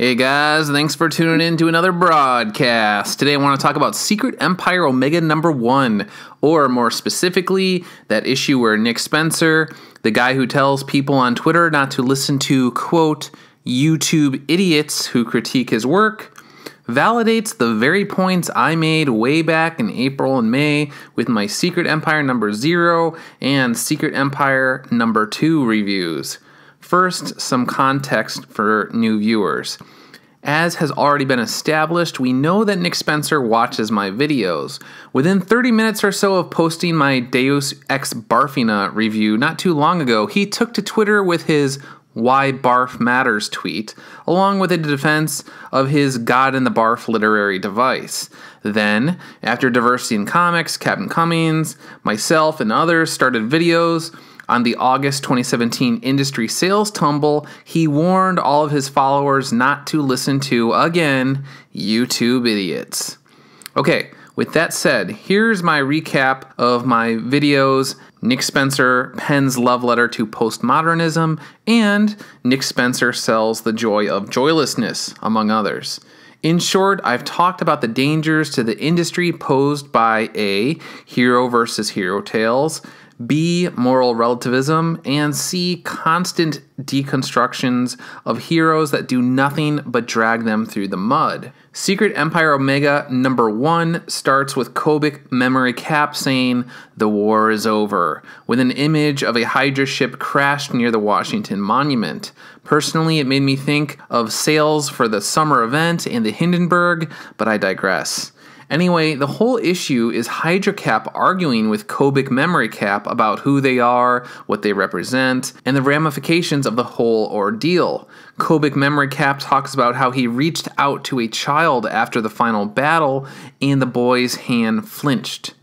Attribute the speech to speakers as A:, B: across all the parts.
A: Hey guys, thanks for tuning in to another broadcast. Today I want to talk about Secret Empire Omega #1, or more specifically, that issue where Nick Spencer, the guy who tells people on Twitter not to listen to, quote, YouTube idiots who critique his work, validates the very points I made way back in April and May with my Secret Empire #0 and Secret Empire #2 reviews. First, some context for new viewers. As has already been established, we know that Nick Spencer watches my videos. Within 30 minutes or so of posting my Deus Ex Barfina review not too long ago, he took to Twitter with his Why Barf Matters tweet, along with a defense of his God in the Barf literary device. Then, after Diversity in Comics, Captain Cummings, myself, and others started videos on the August 2017 industry sales tumble, he warned all of his followers not to listen to, again, YouTube idiots. Okay, with that said, here's my recap of my videos: Nick Spencer pens love letter to postmodernism, and Nick Spencer sells the joy of joylessness, among others. In short, I've talked about the dangers to the industry posed by A, hero versus hero tales, B, moral relativism, and C, constant deconstructions of heroes that do nothing but drag them through the mud. Secret Empire Omega #1 starts with Kobuk Memory Cap saying, "The war is over," with an image of a Hydra ship crashed near the Washington Monument. Personally, it made me think of sales for the summer event in the Hindenburg, but I digress. Anyway, the whole issue is Hydra Cap arguing with Kobuk Memory Cap about who they are, what they represent, and the ramifications of the whole ordeal. Kobuk Memory Cap talks about how he reached out to a child after the final battle, and the boy's hand flinched.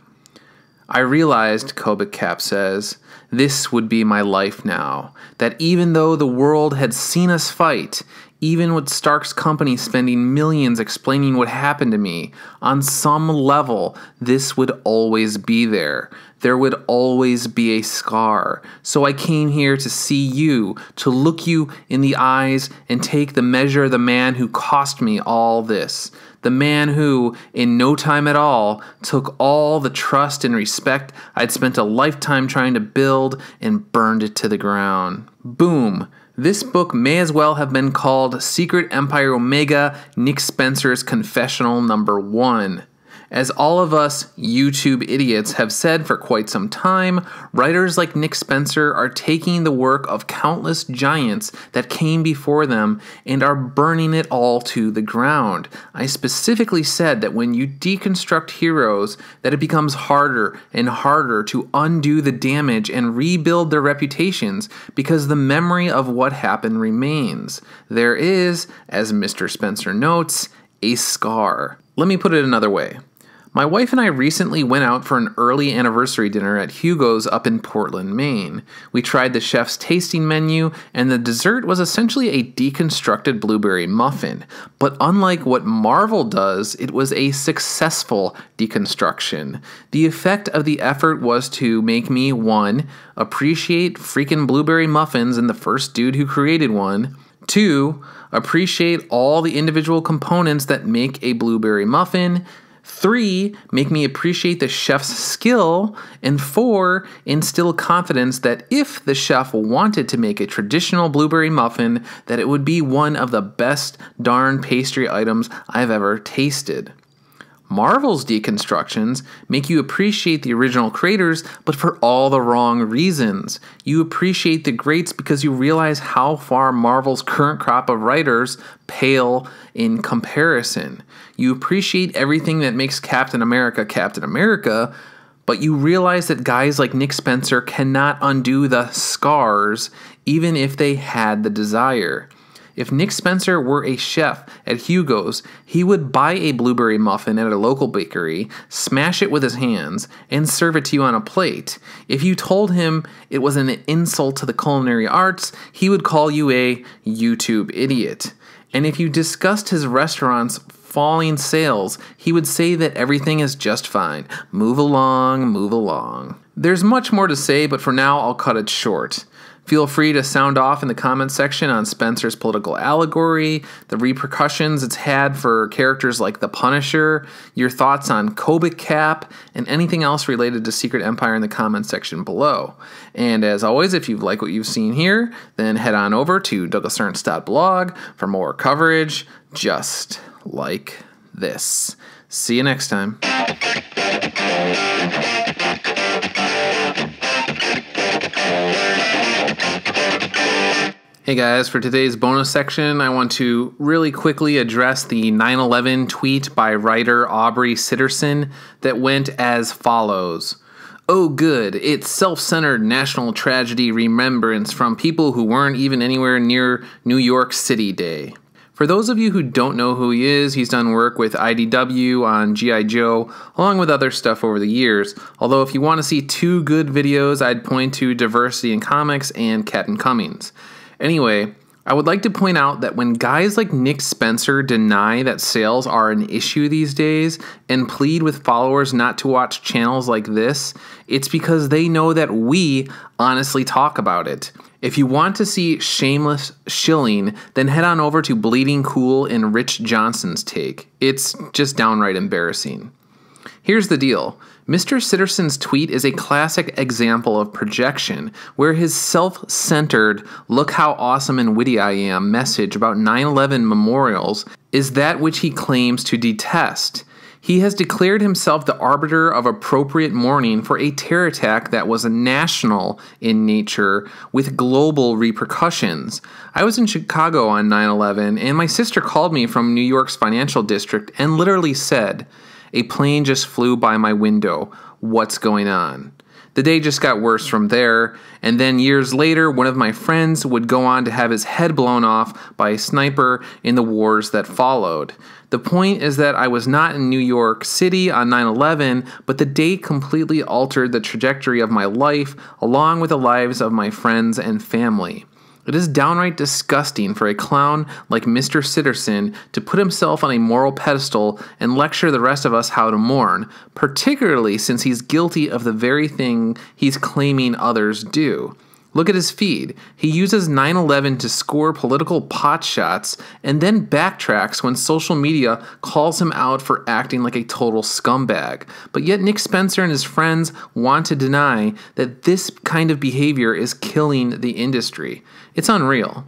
A: "I realized," Kobuk Cap says, "this would be my life now. That even though the world had seen us fight, even with Stark's company spending millions explaining what happened to me, on some level, this would always be there. There would always be a scar. So I came here to see you, to look you in the eyes and take the measure of the man who cost me all this. The man who, in no time at all, took all the trust and respect I'd spent a lifetime trying to build and burned it to the ground." Boom. This book may as well have been called Secret Empire Omega, Nick Spencer's Confessional #1. As all of us YouTube idiots have said for quite some time, writers like Nick Spencer are taking the work of countless giants that came before them and are burning it all to the ground. I specifically said that when you deconstruct heroes, that it becomes harder and harder to undo the damage and rebuild their reputations because the memory of what happened remains. There is, as Mr. Spencer notes, a scar. Let me put it another way. My wife and I recently went out for an early anniversary dinner at Hugo's up in Portland, Maine. We tried the chef's tasting menu, and the dessert was essentially a deconstructed blueberry muffin. But unlike what Marvel does, it was a successful deconstruction. The effect of the effort was to make me, 1, appreciate freaking blueberry muffins and the first dude who created one, 2, appreciate all the individual components that make a blueberry muffin, 3, make me appreciate the chef's skill, and 4, instill confidence that if the chef wanted to make a traditional blueberry muffin, that it would be one of the best darn pastry items I've ever tasted. Marvel's deconstructions make you appreciate the original creators, but for all the wrong reasons. You appreciate the greats because you realize how far Marvel's current crop of writers pale in comparison. You appreciate everything that makes Captain America Captain America, but you realize that guys like Nick Spencer cannot undo the scars, even if they had the desire. If Nick Spencer were a chef at Hugo's, he would buy a blueberry muffin at a local bakery, smash it with his hands, and serve it to you on a plate. If you told him it was an insult to the culinary arts, he would call you a YouTube idiot. And if you discussed his restaurant's falling sales, he would say that everything is just fine. Move along, move along. There's much more to say, but for now I'll cut it short. Feel free to sound off in the comments section on Spencer's political allegory, the repercussions it's had for characters like the Punisher, your thoughts on Kobuk Cap, and anything else related to Secret Empire in the comments section below. And as always, if you like what you've seen here, then head on over to douglasernst.blog for more coverage just like this. See you next time. Hey guys, for today's bonus section, I want to really quickly address the 9/11 tweet by writer Aubrey Sitterson that went as follows. Oh good, it's self-centered national tragedy remembrance from people who weren't even anywhere near New York City Day. For those of you who don't know who he is, he's done work with IDW on G.I. Joe, along with other stuff over the years. Although if you want to see two good videos, I'd point to Diversity in Comics and Captain Cummings. Anyway, I would like to point out that when guys like Nick Spencer deny that sales are an issue these days and plead with followers not to watch channels like this, it's because they know that we honestly talk about it. If you want to see shameless shilling, then head on over to Bleeding Cool and Rich Johnson's take. It's just downright embarrassing. Here's the deal. Mr. Sitterson's tweet is a classic example of projection, where his self-centered, look how awesome and witty I am message about 9/11 memorials is that which he claims to detest. He has declared himself the arbiter of appropriate mourning for a terror attack that was national in nature with global repercussions. I was in Chicago on 9/11, and my sister called me from New York's financial district and literally said, "A plane just flew by my window. What's going on?" The day just got worse from there, and then years later, one of my friends would go on to have his head blown off by a sniper in the wars that followed. The point is that I was not in New York City on 9/11, but the date completely altered the trajectory of my life, along with the lives of my friends and family. It is downright disgusting for a clown like Mr. Sitterson to put himself on a moral pedestal and lecture the rest of us how to mourn, particularly since he's guilty of the very thing he's claiming others do. Look at his feed. He uses 9/11 to score political potshots and then backtracks when social media calls him out for acting like a total scumbag. But yet Nick Spencer and his friends want to deny that this kind of behavior is killing the industry. It's unreal.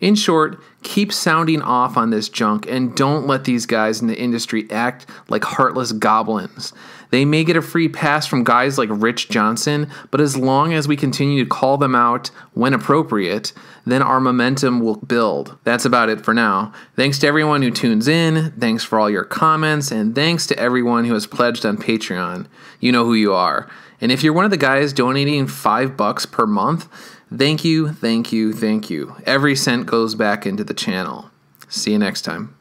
A: In short, keep sounding off on this junk and don't let these guys in the industry act like heartless goblins. They may get a free pass from guys like Rich Johnson, but as long as we continue to call them out when appropriate, then our momentum will build. That's about it for now. Thanks to everyone who tunes in, thanks for all your comments, and thanks to everyone who has pledged on Patreon. You know who you are. And if you're one of the guys donating $5 per month, thank you, thank you, thank you. Every cent goes back into the channel. See you next time.